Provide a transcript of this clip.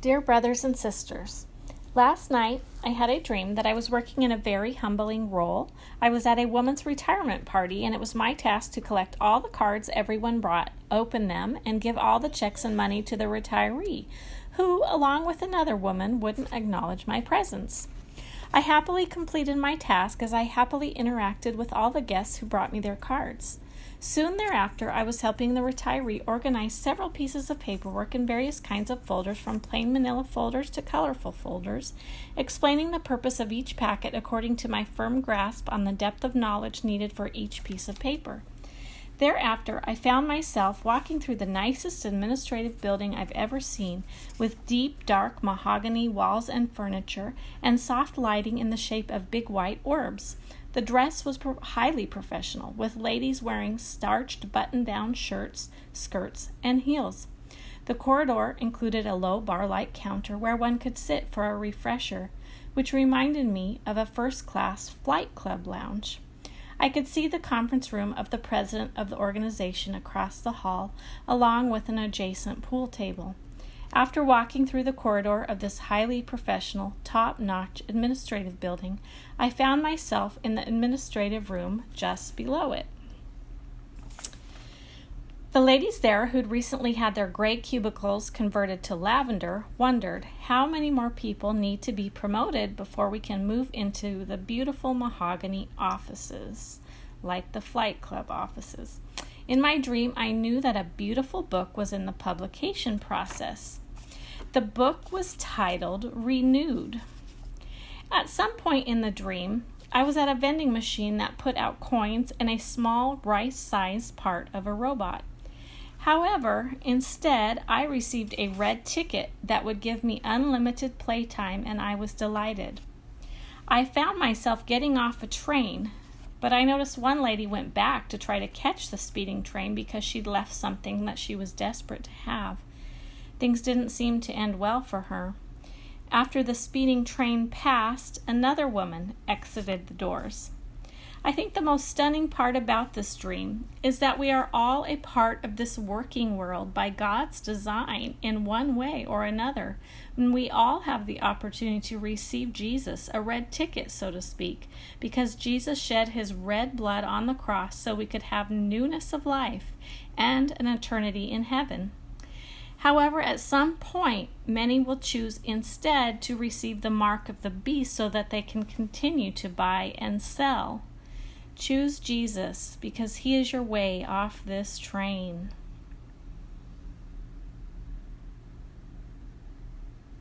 Dear brothers and sisters, last night I had a dream that I was working in a very humbling role. I was at a woman's retirement party, and it was my task to collect all the cards everyone brought, open them, and give all the checks and money to the retiree, who, along with another woman, wouldn't acknowledge my presence. I happily completed my task as I happily interacted with all the guests who brought me their cards. Soon thereafter, I was helping the retiree organize several pieces of paperwork in various kinds of folders, from plain manila folders to colorful folders, explaining the purpose of each packet according to my firm grasp on the depth of knowledge needed for each piece of paper. Thereafter, I found myself walking through the nicest administrative building I've ever seen, with deep, dark mahogany walls and furniture, and soft lighting in the shape of big white orbs. The dress was highly professional, with ladies wearing starched button-down shirts, skirts, and heels. The corridor included a low bar-like counter where one could sit for a refresher, which reminded me of a first-class flight club lounge. I could see the conference room of the president of the organization across the hall, along with an adjacent pool table. After walking through the corridor of this highly professional, top-notch administrative building, I found myself in the administrative room just below it. The ladies there, who'd recently had their gray cubicles converted to lavender, wondered how many more people need to be promoted before we can move into the beautiful mahogany offices, like the flight club offices. In my dream, I knew that a beautiful book was in the publication process. The book was titled Renewed. At some point in the dream, I was at a vending machine that put out coins and a small rice-sized part of a robot. However, instead, I received a red ticket that would give me unlimited playtime, and I was delighted. I found myself getting off a train, but I noticed one lady went back to try to catch the speeding train because she'd left something that she was desperate to have. Things didn't seem to end well for her. After the speeding train passed, another woman exited the doors. I think the most stunning part about this dream is that we are all a part of this working world by God's design in one way or another, and we all have the opportunity to receive Jesus, a red ticket, so to speak, because Jesus shed his red blood on the cross so we could have newness of life and an eternity in heaven. However, at some point, many will choose instead to receive the mark of the beast so that they can continue to buy and sell. Choose Jesus because he is your way off this train.